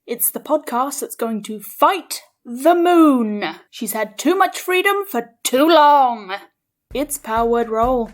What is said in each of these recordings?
It's the podcast that's going to fight the moon. She's had too much freedom for too long. It's Power Word Roll.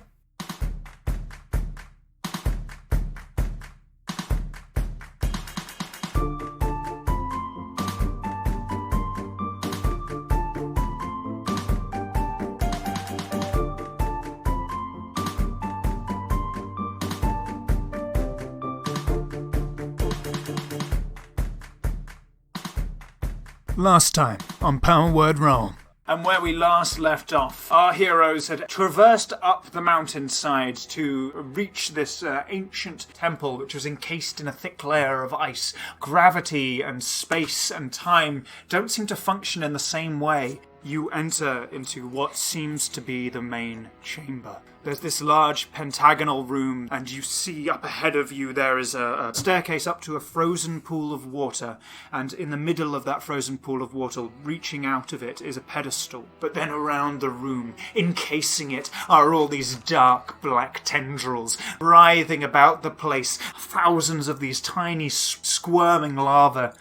Last time on Power Word Roll. And where we last left off, our heroes had traversed up the mountainside to reach this ancient temple which was encased in a thick layer of ice. Gravity and space and time don't seem to function in the same way. You enter into what seems to be the main chamber. There's this large pentagonal room, and you see up ahead of you there is a staircase up to a frozen pool of water, and in the middle of that frozen pool of water, reaching out of it, is a pedestal. But then around the room, encasing it, are all these dark black tendrils, writhing about the place. Thousands of these tiny squirming larvae,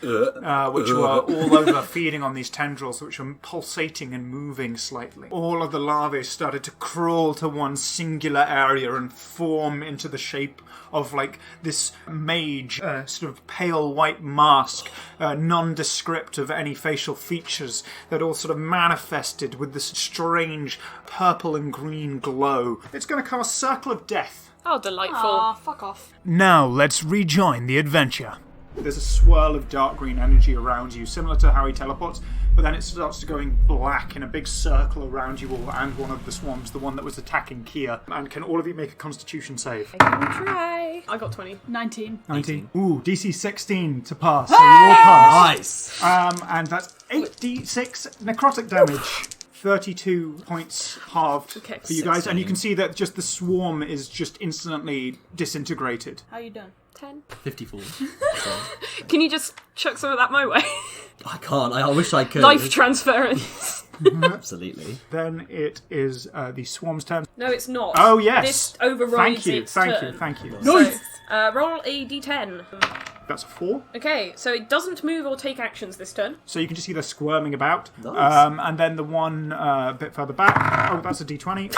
which were all over, feeding on these tendrils, which were pulsating and moving slightly. All of the larvae started to crawl to one singular area and form into the shape of like this mage, sort of pale white mask, nondescript of any facial features, that all sort of manifested with this strange purple and green glow. It's going to cast Circle of Death. Oh, delightful. Aw, fuck off. Now let's rejoin the adventure. There's a swirl of dark green energy around you, similar to how he teleports, but then it starts to going black in a big circle around you all and one of the swarms, the one that was attacking Kiya. And can all of you make a constitution save? I can try. I got 20. 19. 19. Ooh, DC 16 to pass, so you all pass. Nice. And that's 8d6 necrotic damage. 32 points halved Okay, for you guys, 16. and you can see that just the swarm is just instantly disintegrated. How you doing? 10. 54. Can you just chuck some of that my way? I can't. I wish I could. Life transference. Absolutely. Then it is the swarm's turn. No, it's not. Oh, yes. This overrides its turn. Thank you. So, roll a d10. That's a 4. Okay, so it doesn't move or take actions this turn. So you can just see they're squirming about. Nice. And then the one a bit further back. Oh, that's a d20.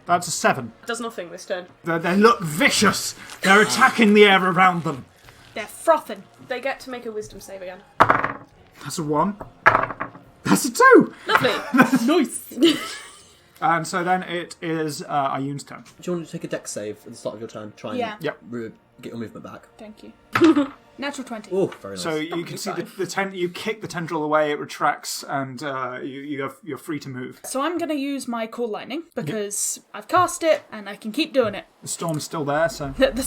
That's a 7. Does nothing this turn. They look vicious. They're attacking the air around them. They're frothing. They get to make a wisdom save again. That's a 1. That's a 2. Lovely. Nice. And so then it is Ayun's turn. Do you want to take a dex save at the start of your turn? Try and Yeah. Yep. Get your movement back. Thank you. Natural 20. Oh, very nice. So you can see you kick the tendril away, it retracts, and you're free to move. So I'm going to use my Call Lightning because I've cast it and I can keep doing it. The storm's still there, so... The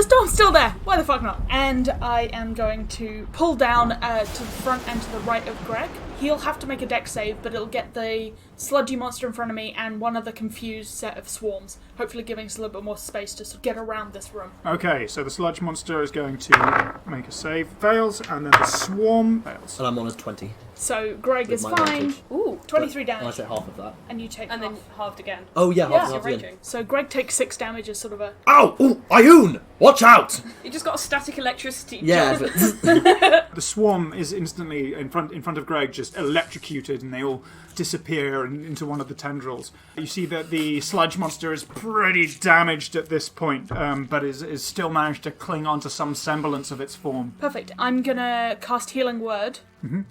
storm's still there. Why the fuck not? And I am going to pull down to the front and to the right of Greg. He'll have to make a dex save, but it'll get the sludgy monster in front of me and one of the confused set of swarms, hopefully giving us a little bit more space to sort of get around this room. Okay, so the sludge monster is going to make a save, fails, and then the swarm fails. And I'm on a 20. So Greg With is my fine. advantage. Ooh, 23 And I damage. take half of that. And you take And then half. halved again. Oh, yeah, Yeah. half You're of that. raging. So Greg takes 6 damage as sort of a... Ow! Ooh, Ayun! Watch out! You just got a static electricity. Yeah, jump. but The swarm is instantly in front of Greg, just electrocuted, and they all disappear into one of the tendrils. You see that the sludge monster is pretty damaged at this point, but is still managed to cling on to some semblance of its form. Perfect. I'm going to cast Healing Word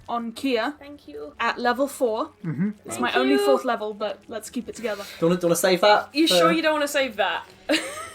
on Kiya Thank you. at level 4. It's my Thank only you. 4th level, but let's keep it together. do you want to save that? You sure you don't want to save that?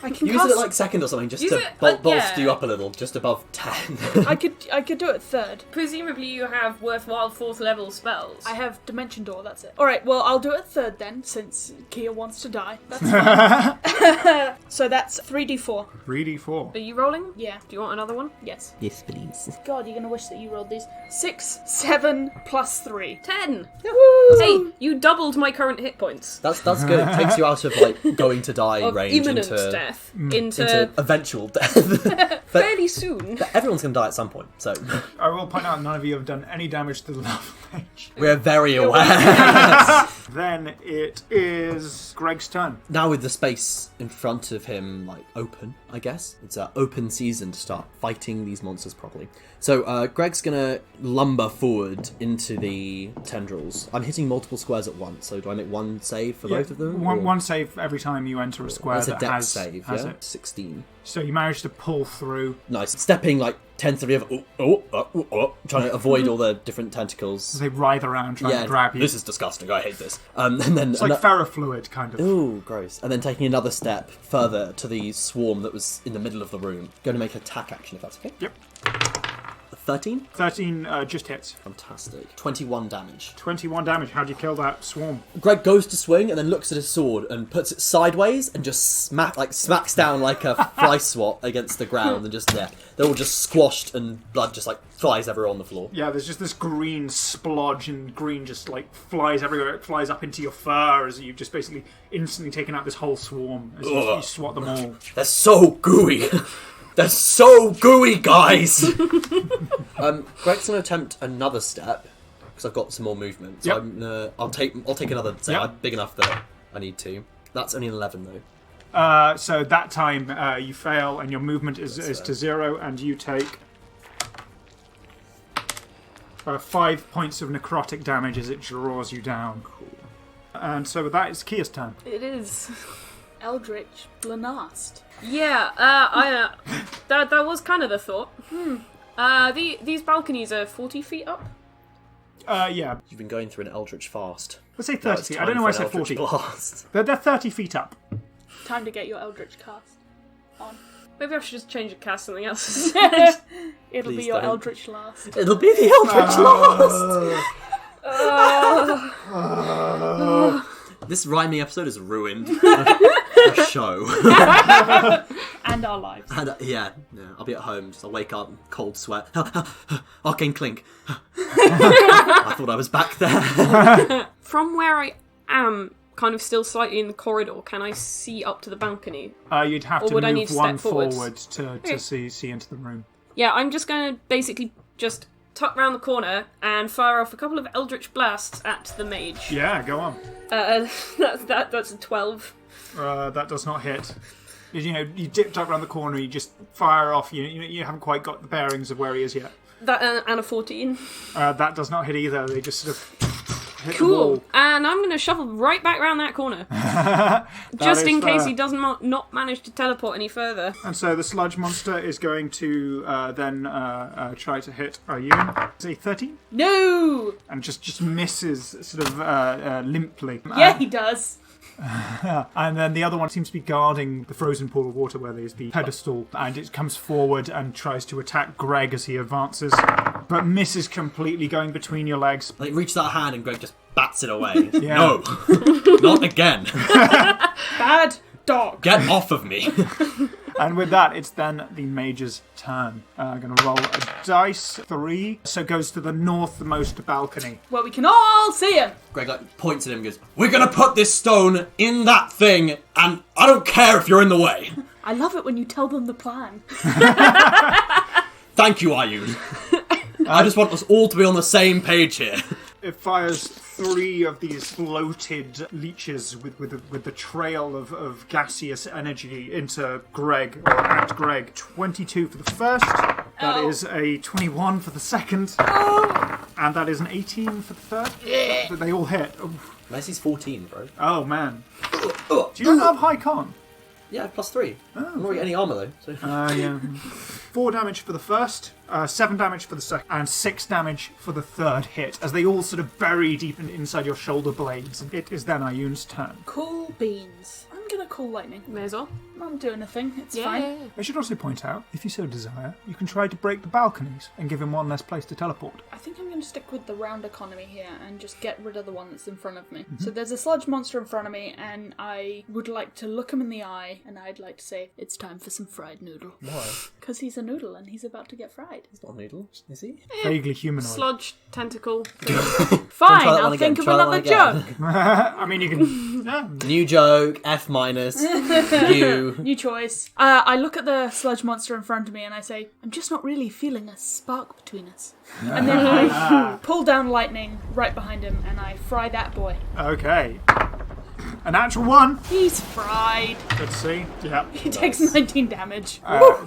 I can Use cast... it at like second or something, just Use to it, bolster yeah. you up a little, just above 10. I could do it 3rd. Presumably you have worthwhile 4th level spells. I have Dimension Door, that's it. Alright, well, I'll do it 3rd then, since Kiya wants to die. That's fine. So that's 3d4. 3d4. Are you rolling? Yeah. Do you want another one? Yes. Yes, please. God, you're going to wish that you rolled these. 6, 7, plus 3. 10. Woo! Hey, you doubled my current hit points. That's good. It takes you out of like going to die Of range imminent into death. into eventual death. Fairly soon. But everyone's going to die at some point, so I will point out none of you have done any damage to the lava mage. we're very aware. Then it is Greg's turn. Now with the space in front of him like open, I guess. It's open season to start fighting these monsters properly. So Greg's gonna lumber forward into the tendrils. I'm hitting multiple squares at once, so do I make one save for both of them? One save every time you enter a square It's a that dex has save, has yeah? it. 16. So you managed to pull through. Nice. Stepping like 10 to the other, trying to avoid all the different tentacles. They writhe around trying to grab you. This is disgusting. I hate this. And then It's like ferrofluid, kind of. Ooh, gross. And then taking another step further to the swarm that was in the middle of the room. Going to make an attack action, if that's okay. Yep. 13? 13 just hits. Fantastic. 21 damage. 21 damage. How do you kill that swarm? Greg goes to swing and then looks at his sword and puts it sideways and just smacks down like a fly swat against the ground and just, they're all just squashed and blood just like flies everywhere on the floor. Yeah, there's just this green splodge and green just like flies everywhere. It flies up into your fur as you've just basically instantly taken out this whole swarm as you swat them all. They're so gooey. They're so gooey, guys! Greg's going to attempt another step, because I've got some more movement. So I'll take another step. I'm big enough that I need to. That's only an 11, though. So that time you fail and your movement is to 0 and you take 5 points of necrotic damage as it draws you down. Cool. And so with that, it's Kia's turn. It is. Eldritch Blast. Yeah, that was kind of the thought. These balconies are 40 feet up. Yeah. You've been going through an eldritch fast. Let's say Now 30 it's feet. I time don't know why I for an said 40. eldritch blast. They're 30 feet up. Time to get your Eldritch cast on. Maybe I should just change it, cast something else. It'll Please be your don't. Eldritch Last. It'll be the eldritch blast! This rhyming episode is ruined. The show. And our lives. And, yeah, I'll be at home. I'll wake up, cold sweat. Arcane clink. I thought I was back there. From where I am, kind of still slightly in the corridor, can I see up to the balcony? You'd have to would I move need to one step forwards? forward to see into the room. Yeah, I'm just going to basically just tuck round the corner and fire off a couple of Eldritch Blasts at the mage. Yeah, go on. That's a 12. That does not hit. You dipped up around the corner, you just fire off. You haven't quite got the bearings of where he is yet. That and a 14. That does not hit either. They just sort of hit the Cool. wall. And I'm going to shuffle right back round that corner. Just in case he doesn't not manage to teleport any further. And so the sludge monster is going to then try to hit Ayun. Is he 13? No! And just misses sort of limply. Yeah, he does. And then the other one seems to be guarding the frozen pool of water where there's the pedestal, and it comes forward and tries to attack Greg as he advances, but misses completely, going between your legs. Like, reaches out a hand and Greg just bats it away. Yeah. No, not again. Bad dog. Get off of me. And with that, it's then the mage's turn. I'm going to roll a dice. 3. So it goes to the northmost balcony. Where we can all see him. Greg points at him and goes, "We're going to put this stone in that thing, and I don't care if you're in the way." I love it when you tell them the plan. Thank you, Ayun. I just want us all to be on the same page here. It fires 3 of these floated leeches with the trail of gaseous energy into Greg, or at Greg. 22 for the first. That is a 21 for the second. And that is an 18 for the third. They all hit. Messy's 14, bro. Oh, man. Do you not have high con? Yeah, +3. I'm not getting any armor, though. So. Yeah. 4 damage for the first, 7 damage for the second, and 6 damage for the third hit, as they all sort of bury deep inside your shoulder blades. It is then Ayun's turn. Cool beans. I'm gonna call lightning. May as well. I'm doing a thing. It's fine. I should also point out, if you so desire, you can try to break the balconies and give him one less place to teleport. I think I'm going to stick with the round economy here and just get rid of the one that's in front of me. So there's a sludge monster in front of me, and I would like to look him in the eye, and I'd like to say, it's time for some fried noodle. Why? Because he's a noodle and he's about to get fried. He's not a noodle, is he? Vaguely humanoid. Sludge, tentacle. Fine, I'll think of another joke. I mean, you can... Yeah. New joke, F-. New choice. I look at the sludge monster in front of me and I say, I'm just not really feeling a spark between us. And then I pull down lightning right behind him and I fry that boy. Okay. A natural 1. He's fried. Good to see. Yeah. He takes 19 damage.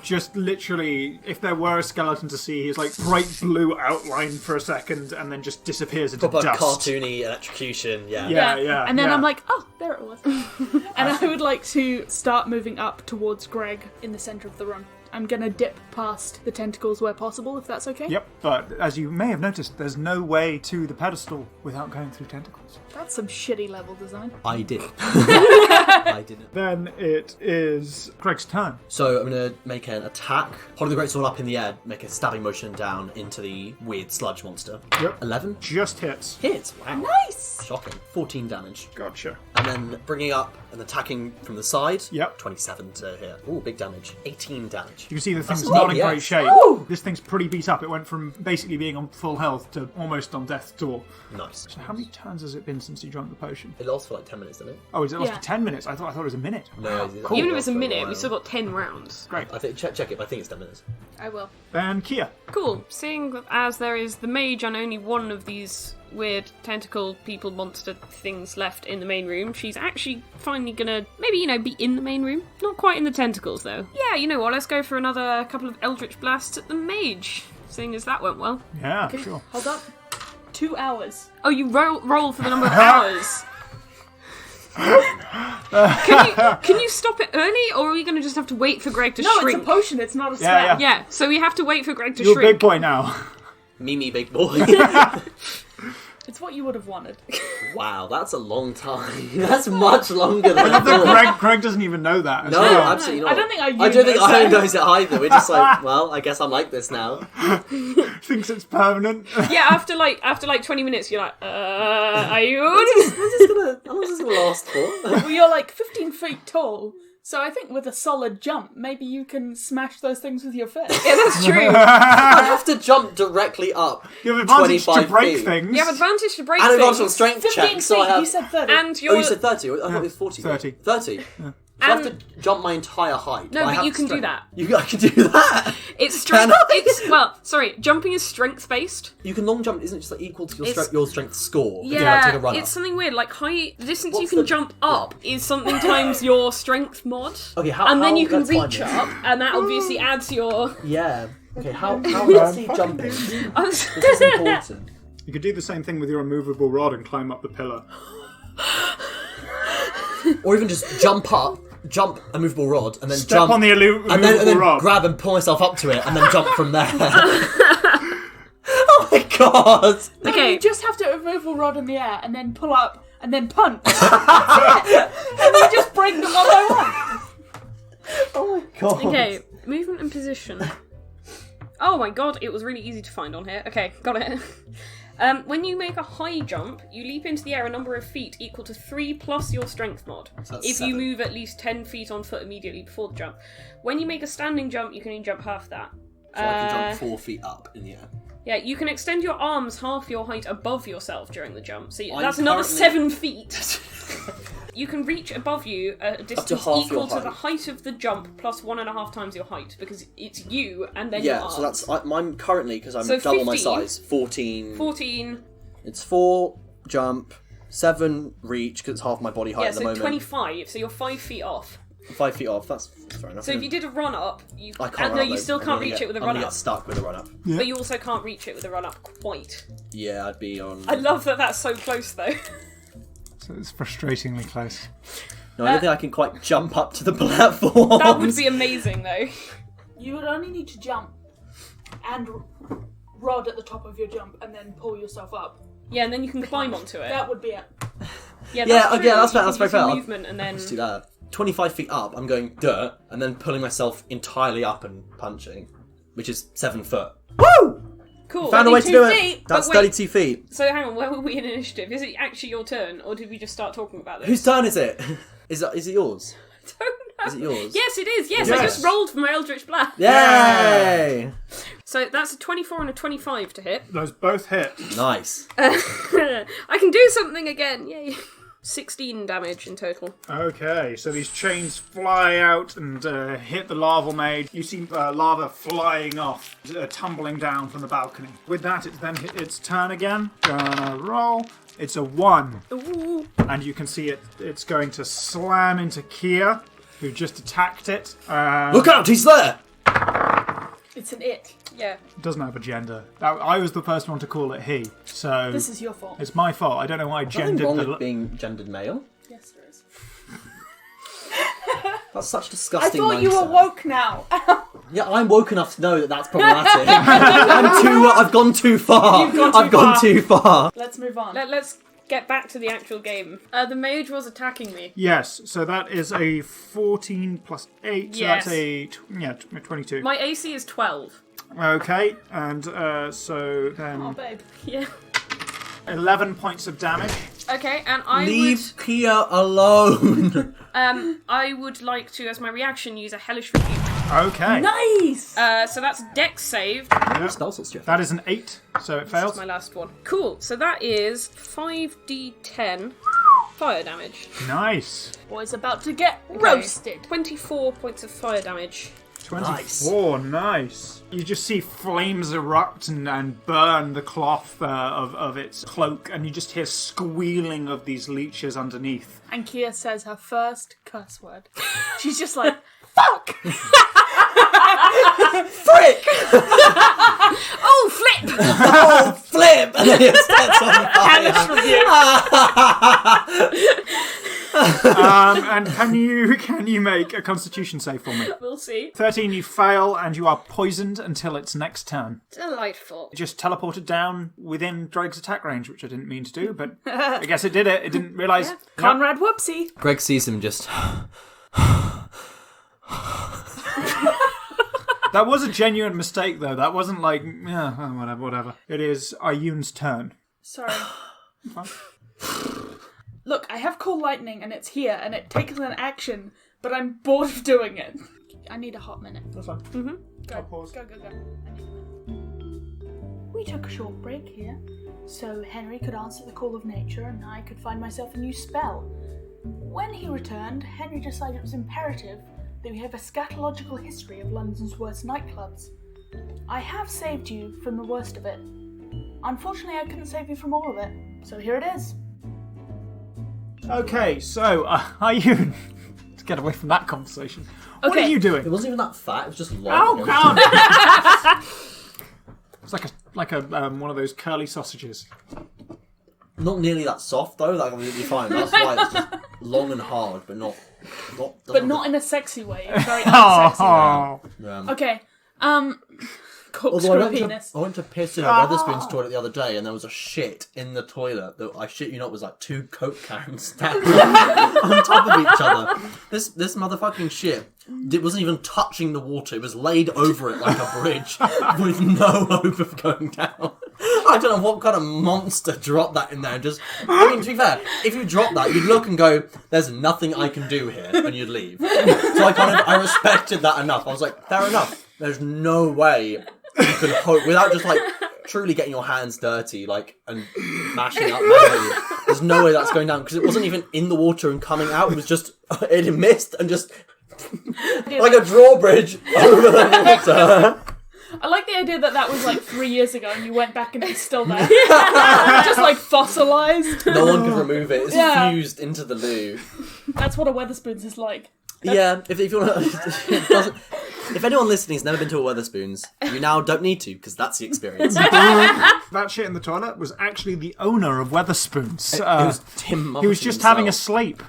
Just literally, if there were a skeleton to see, he's like bright blue outline for a second and then just disappears into Proper dust. cartoony electrocution, Yeah. And then I'm like, oh, there it was. And I would like to start moving up towards Greg in the centre of the room. I'm going to dip past the tentacles where possible, if that's okay. Yep, but as you may have noticed, there's no way to the pedestal without going through tentacles. That's some shitty level design. I did. I didn't. Then it is Greg's turn. So I'm going to make an attack, holding the greatsword up in the air, make a stabbing motion down into the weird sludge monster. Yep. 11. Just hits. Hits. Wow. Nice! Shocking. 14 damage. Gotcha. And then bringing up and attacking from the side. Yep. 27 to hit. Ooh, big damage. 18 damage. You can see the thing's That's not in yeah. great shape. Woo! This thing's pretty beat up. It went from basically being on full health to almost on death's door. Nice. So how many turns has it been since you drank the potion? It lasts for like 10 minutes, doesn't it? Oh, is it lost Yeah. for 10 minutes? I thought it was a minute. No, Cool. Even if it's a minute, we've still got 10 rounds. Great. I think check it, but I think it's 10 minutes. I will. Then Kiya. Cool. Seeing that as there is the mage and only one of these weird tentacle people monster things left in the main room, she's actually finally gonna maybe, be in the main room. Not quite in the tentacles though. Yeah, you know what, let's go for another couple of eldritch blasts at the mage, seeing as that went well. Yeah, Okay, sure. hold up. 2 hours. Oh, you roll for the number of hours. Can you stop it early, or are we going to just have to wait for Greg to No, shrink? it's a potion, it's not a spell. Yeah. Yeah, so we have to wait for Greg to You're a shrink. big boy now. Mimi, big boy. It's what you would have wanted. Wow, that's a long time. That's much longer than I I think thought. Greg doesn't even know that. as No, well. absolutely not. I don't think I don't think knows I that. knows it either. We're just like, well, I guess I'm like this now. Thinks it's permanent. Yeah, after like 20 minutes, you're like, are you? How long is this gonna last for? Well, you're like 15 feet tall, so I think with a solid jump, maybe you can smash those things with your fist. Yeah, that's true. I have to jump directly up. You have advantage to 25 break feet. things. You have advantage to break And advantage on things. strength 15 check, so I feet, have. you said 30. And Oh, you're... you said 30. I thought it was 40. 30. 30. So I have to jump my entire height. No, I but have you can do strength. that. I can do that. It's strength. Can I? Jumping is strength based. You can long jump, isn't it just like equal to It's- your strength score? If you, Yeah, like, take a run it's up. something weird. Like the distance you What's can the- jump up is something times your strength mod. Okay, and then you can let's find reach this. up, and that obviously adds your. Yeah. Okay, how is he jumping? This is important. You could do the same thing with your immovable rod and climb up the pillar. Or even just jump a movable rod, and then Step jump on the immovable and then rod. grab and pull myself up to it, and then jump from there. Oh my god! No, Okay. you just have to remove a rod in the air and then pull up and then punch. That's it. And you just break them one by one. Oh my god! Okay, movement and position. Oh my god, it was really easy to find on here. Okay, got it. When you make a high jump, you leap into the air a number of feet equal to 3 plus your strength mod. So that's If you 7. move at least 10 feet on foot immediately before the jump. When you make a standing jump, you can only jump half that. So I can jump 4 feet up in the air. Yeah, you can extend your arms half your height above yourself during the jump. So I'm that's another currently- 7 feet. You can reach above you at a distance half equal your to the height. height of the jump plus 1.5 times your height, because it's you and then your Yeah, arms. so that's I'm currently, because I'm So double my 15. size, 14. 14. It's 4 jump, 7 reach because it's half my body height Yeah, at the so moment. 25. So you're 5 feet off. 5 feet off. That's fair enough. So if you did a run up, you I can't no, run up, you though. still I'm can't gonna reach get- it with a I'm run gonna up. get stuck with a run up. But you also can't reach it with a run up quite. Yeah, I'd be on. I love that that's so close though. So it's frustratingly close. No, I don't think I can quite jump up to the platform. That would be amazing though. You would only need to jump and rod at the top of your jump and then pull yourself up. Yeah, and then you can climb onto it. That would be it. Yeah, Yeah, that's okay, true. that's fair, You that's can very use your fair. Movement and then Let's do that. 25 feet up, I'm going dirt, and then pulling myself entirely up and punching, which is 7 foot. Woo! cool. Found a way to do 32 it. feet. That's But wait. 32 feet. So hang on, where were we in initiative? Is it actually your turn, or did we just start talking about this? Whose turn is it? Is it yours? I don't know. Is it yours? Yes, it is. Yes, I Yes. just rolled for my Eldritch Blast. Yay! So that's a 24 and a 25 to hit. Those both hit. Nice. I can do something again. Yay. 16 damage in total. Okay, so these chains fly out and hit the larval maid. You see lava flying off, tumbling down from the balcony. With that, it's then hit its turn again. Gonna roll. It's a 1. Ooh. And you can see it's going to slam into Kiya, who just attacked it. Look out, he's there! It's an it. Yeah. Doesn't have a gender. I was the first one to call it he, so... This is your fault. It's my fault. I don't know why I gendered Nothing wrong the... with being gendered male. Yes, there is. That's such I disgusting thought you were mindset. woke now. Yeah, I'm woke enough to know that that's problematic. I've gone too far. You've gone too I've gone far. too far. Let's move on. Let's get back to the actual game. The mage was attacking me. Yes, so that is a 14 plus 8, so Yes. that's a 22. My AC is 12. Okay, and so then Oh, babe. Yeah. 11 points of damage. Okay, and I Leave Kiya alone. would... I would like to, as my reaction, use a Hellish Rebuke. Okay. Nice! So that's Dex save. Yeah. Spell sorts, Jeff. That is an 8, so it This fails. is my last one. Cool, so that is 5d10 fire damage. Nice. Boy's about to get roasted. 24 points of fire damage. 24, nice. You just see flames erupt and burn the cloth of its cloak, and you just hear squealing of these leeches underneath. And Kiya says her first curse word. She's just like, fuck! Frick! Oh, flip! Oh, flip! And then it sets on fire. And can you make a Constitution save for me? We'll see. 13, you fail, and you are poisoned until its next turn. Delightful. Just teleported down within Greg's attack range, which I didn't mean to do, but I guess it did it. It didn't realise. Yeah. Conrad whoopsie. Greg sees him just... That was a genuine mistake, though. That wasn't like, yeah, oh, whatever. It is Ayun's turn. Sorry. Look, I have Cool Lightning and it's here and it takes an action, but I'm bored of doing it. I need a hot minute. That's fine. Go, I'll pause. go. I need a minute. We took a short break here, so Henry could answer the call of nature and I could find myself a new spell. When he returned, Henry decided it was imperative that we have a scatological history of London's worst nightclubs. I have saved you from the worst of it. Unfortunately, I couldn't save you from all of it, so here it is. Okay, so Ayun, let's get away from that conversation. What Okay. are you It doing? wasn't even that fat, it was just long. Oh God! It's like a one of those curly sausages. Not nearly that soft, though. That would be fine. That's why it's just long and hard, but not But not in a sexy way, a very unsexy Oh, way. Yeah. Okay, Although corkscrew penis. I went to piss in a Weatherspoons toilet the other day, and there was a shit in the toilet that I shit you not was like 2 Coke cans stacked on top of each other. This motherfucking shit, it wasn't even touching the water; it was laid over it like a bridge, with no hope of going down. I don't know what kind of monster dropped that in there. Just, I mean, to be fair, if you drop that, you'd look and go, "There's nothing I can do here," and you'd leave. So I respected that enough. I was like, fair enough. There's no way you can hope without just like truly getting your hands dirty, like and mashing up manually. There's no way that's going down because it wasn't even in the water and coming out. It was just it missed and just like a drawbridge over the water. I like the idea that was like 3 years ago and you went back and it's still there. Just like fossilized. No one can remove it. It's Yeah. fused into the loo. That's what a Weatherspoons is like. Yeah, if you want to. If anyone listening has never been to a Weatherspoons, you now don't need to, because that's the experience. that shit in the toilet was actually the owner of Weatherspoons. It was Tim. He was just having a sleep.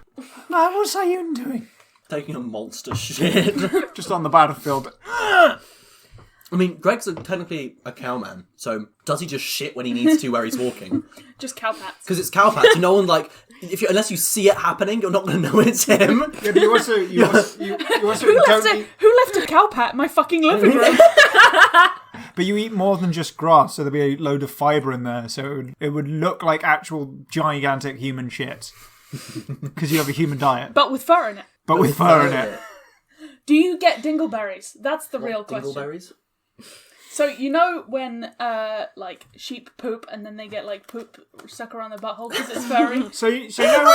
No, what was Ayun doing? taking a monster shit. Just on the battlefield. I mean, Greg's technically a cowman, so does he just shit when he needs to where he's walking? Just cowpats. Because it's cowpats, no one unless you see it happening, you're not going to know it's him. Yeah, but you also Who left a cowpat in my fucking living room? But you eat more than just grass, so there'll be a load of fibre in there, so it would look like actual gigantic human shit. Because you have a human diet. But with fur in it. But with fur in it. Do you get dingleberries? That's the real question. Dingleberries? So you know when sheep poop and then they get poop stuck around their butthole because it's furry? So you know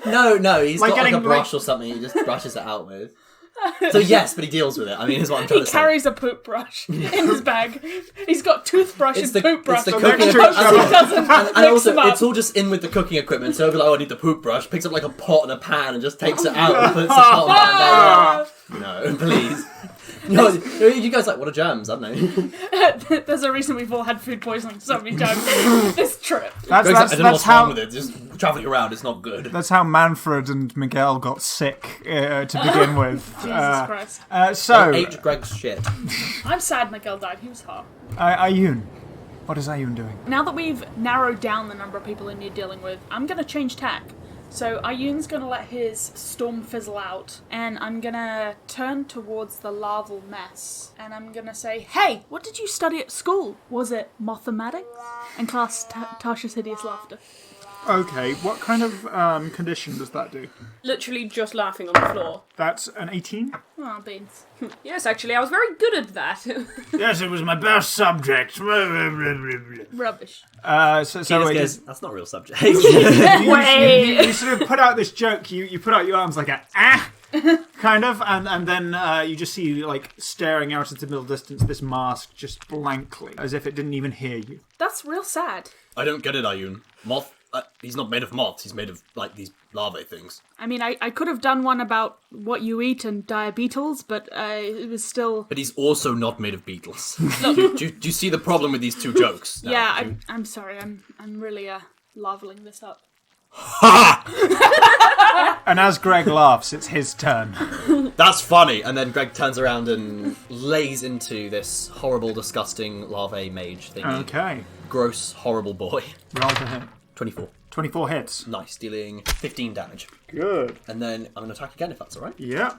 when... No, he's Like got getting, a brush or something he just brushes it out with. So yes, but he deals with it. I mean, is what I'm trying He to say. carries a poop brush in his bag. He's got toothbrush and poop brush. It's the and cooking he hopes equipment. he doesn't and mix also, them up. it's all just in with the cooking equipment. So he'll be like, "Oh, I need the poop brush." Picks up like a pot and a pan and just takes it out and puts the pot and pan down. No, please. No, you guys like, what are germs? I don't know. There's a reason we've all had food poisoning so many times this trip. I don't know That's what's wrong how with it. Just travelling around, it's not good. that's how Manfred and Miguel got sick to begin with. Jesus Christ. So, Ate Greg's shit. I'm sad Miguel died. He was hot. Ayun, what is Ayun doing? Now that we've narrowed down the number of people in you're dealing with, I'm going to change tack. So Ayun's going to let his storm fizzle out, and I'm going to turn towards the larval mess, and I'm going to say, "Hey, what did you study at school? Was it mathematics?" And cast Tasha's Hideous Laughter. Okay, what kind of condition does that do? Literally just laughing on the floor. That's an 18? Oh, beans. Yes, actually, I was very good at that. Yes, it was my best subject. Rubbish. So it is. That's not a real subject. Wait. You sort of put out this joke, you put out your arms like a kind of, and then you just see, like, staring out into the middle distance, this mask just blankly, as if it didn't even hear you. That's real sad. I don't get it, Ayun. Moth. He's not made of moths. He's made of, like, these larvae things. I mean, I could have done one about what you eat and diabetes, but it was still... But he's also not made of beetles. do you see the problem with these two jokes? now? Yeah, I'm sorry. I'm really leveling this up. And as Greg laughs, it's his turn. That's funny. And then Greg turns around and lays into this horrible, disgusting larvae mage thingy. Okay. Gross, horrible boy. Roll to hit. 24. 24 hits. Nice, dealing 15 damage. Good. And then I'm going to attack again if that's alright. Yeah.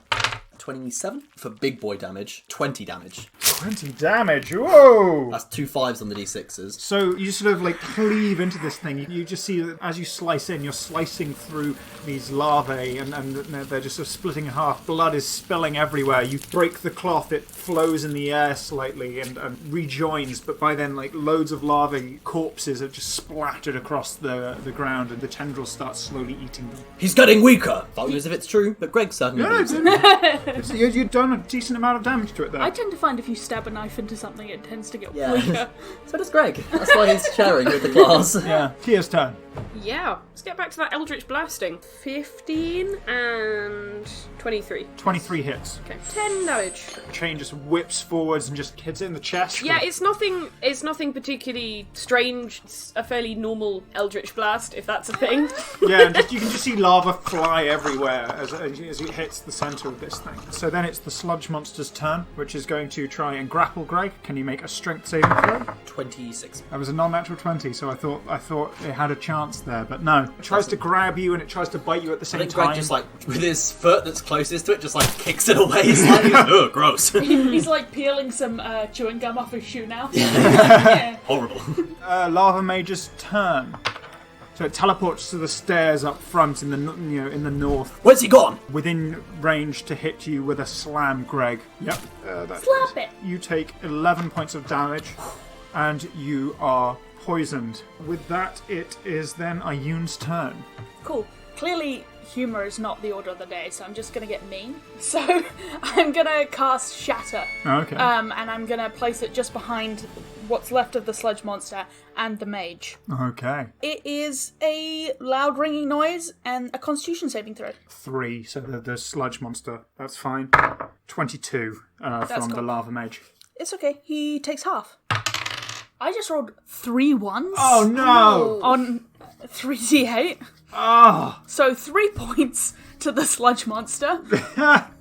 27 for big boy damage, 20 damage. 20 damage. Whoa! That's 2 5s on the d6s. So you sort of like cleave into this thing. You just see that as you slice in, you're slicing through these larvae, and they're just sort of splitting in half. Blood is spilling everywhere. You break the cloth, it flows in the air slightly and rejoins. But by then, like, loads of larvae corpses have just splattered across the ground, and the tendrils start slowly eating them. He's getting weaker! That was if it's true, but Greg certainly believes it. You've done a decent amount of damage to it there. I tend to find if you stab a knife into something, it tends to get Yeah. weaker. So does Greg. That's why he's sharing with the class. Yeah. Kia's turn. Yeah, let's get back to that Eldritch Blasting. 15 and 23. 23 hits. Okay, 10 damage. Chain just whips forwards and just hits it in the chest. Yeah, it's nothing particularly strange. It's a fairly normal Eldritch Blast, if that's a thing. Yeah, and you can just see lava fly everywhere as it hits the centre of this thing. So then it's the sludge monster's turn, which is going to try and grapple Greg. Can you make a strength saving throw? 26. That was a non-natural 20, so I thought it had a chance there, but no. It tries to grab you and it tries to bite you at the I same think time. Greg just, like, with his foot that's closest to it, just, like, kicks it away slightly. Ugh, gross. He's like peeling some chewing gum off his shoe now. Yeah. Horrible. Lava Mage's turn. So it teleports to the stairs up front in the north, Where's he gone? within range to hit you with a slam, Greg. Yep. Slap it. You take 11 points of damage, and you are poisoned. With that, it is then Ayun's turn. Cool. Clearly, humour is not the order of the day, so I'm just going to get mean. So I'm going to cast Shatter. Okay. And I'm going to place it just behind what's left of the sludge monster and the mage. Okay. It is a loud ringing noise and a constitution saving throw. 3, so the sludge monster. That's fine. 22 from cool. the lava mage. It's okay. He takes half. I just rolled 3 ones. Oh no! On 3d8. Oh! So 3 points to the sludge monster.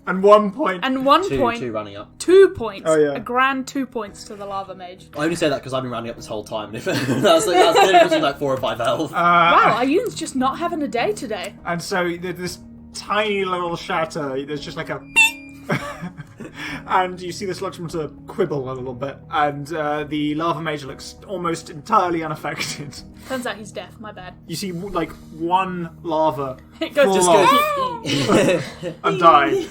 And 1 point. And 1 point. 2 running up. 2 points. Oh, yeah. A grand 2 points to the lava mage. I only say that because I've been rounding up this whole time. that's the difference between, like, 4 or 5 health. Wow, Ayun's just not having a day today. And so this tiny little shatter, there's just like a... and you see the sludge monster quibble a little bit, and the lava mage looks almost entirely unaffected. Turns out he's deaf, my bad. You see, like, one lava It goes fall just off and die.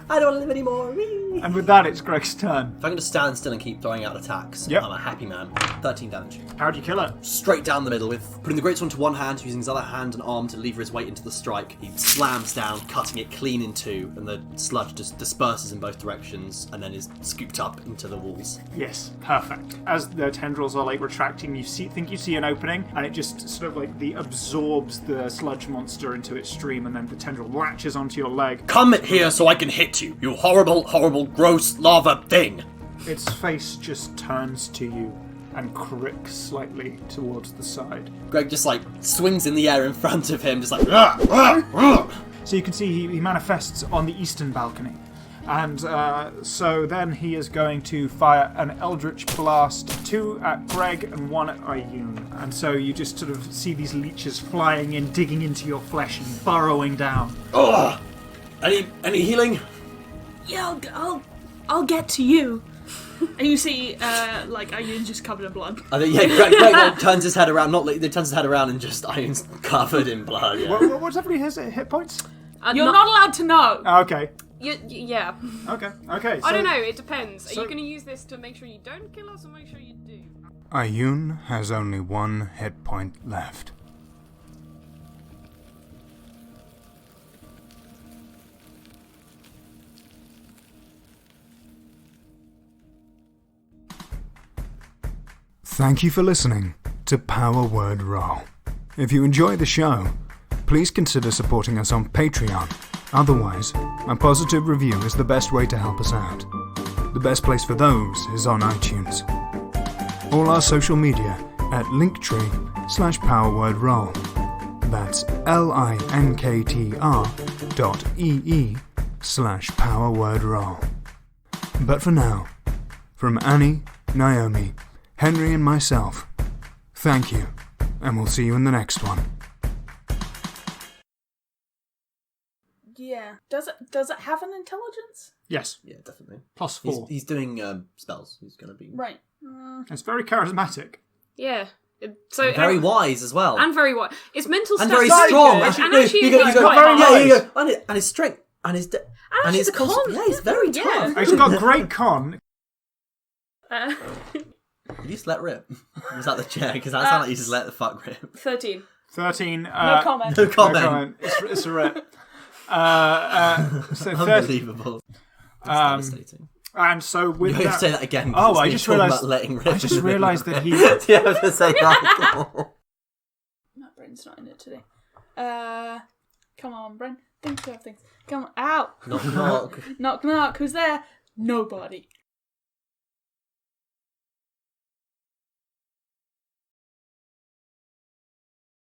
I don't want to live anymore. And with that, it's Greg's turn. If I can just stand still and keep throwing out attacks, Yep. I'm a happy man. 13 damage. How do you kill it? Straight down the middle, with putting the greatsword to one hand, using his other hand and arm to lever his weight into the strike. He slams down, cutting it clean in two, and the sludge just disperses in both directions and then is scooped up into the walls. Yes, perfect. As the tendrils are like retracting, you think you see an opening, and it just sort of like absorbs the sludge monster into its stream, and then the tendril latches onto your leg. Come here so I can hit you, you horrible, horrible, gross lava thing! Its face just turns to you and cricks slightly towards the side. Greg just swings in the air in front of him, just like "Rah, rah, rah." So you can see he manifests on the eastern balcony. And so then he is going to fire an Eldritch Blast, 2 at Greg and 1 at Ayun. And so you just sort of see these leeches flying in, digging into your flesh and burrowing down. Ugh. Any healing? Yeah, I'll get to you. And you see, Ayun's just covered in blood. I think, Greg turns his head around, turns his head around and just Iron's covered in blood. Yeah. What's everybody has hit points? You're not allowed to know. Okay. Yeah. Okay. So, I don't know, it depends. Are so- you going to use this to make sure you don't kill us or make sure you do? Ayun has only 1 hit point left. Thank you for listening to Power Word Roll. If you enjoy the show, please consider supporting us on Patreon. Otherwise, a positive review is the best way to help us out. The best place for those is on iTunes. All our social media at linktree/powerwordroll. That's linktr.ee/powerwordroll. But for now, from Annie, Naomi, Henry and myself, thank you, and we'll see you in the next one. Yeah. Does it have an intelligence? Yes. Yeah, definitely. +4. He's doing spells. He's going to be Right. It's very charismatic. Yeah. So very wise as well. And very wise. His mental And stuff very is strong. good. And No, actually, you go, he's yeah, quite very hard. nice. you go. And his strength and his And his actually the con. yeah, he's very tough. He's got great con. Did you just let rip? Was that the chair? Because that sounded like you just let the fuck rip. 13. 13. No comment. No No comment. comment. It's a rip. So 30, Unbelievable. That's devastating. and so with You have to that, say that again. Oh, because I we just talked realised- about letting rip. I just realised that he. Do you have to say that? My brain's not in it today. Come on, Bren. Think of things. Come on. Ow! Knock knock. Knock knock. Who's there? Nobody.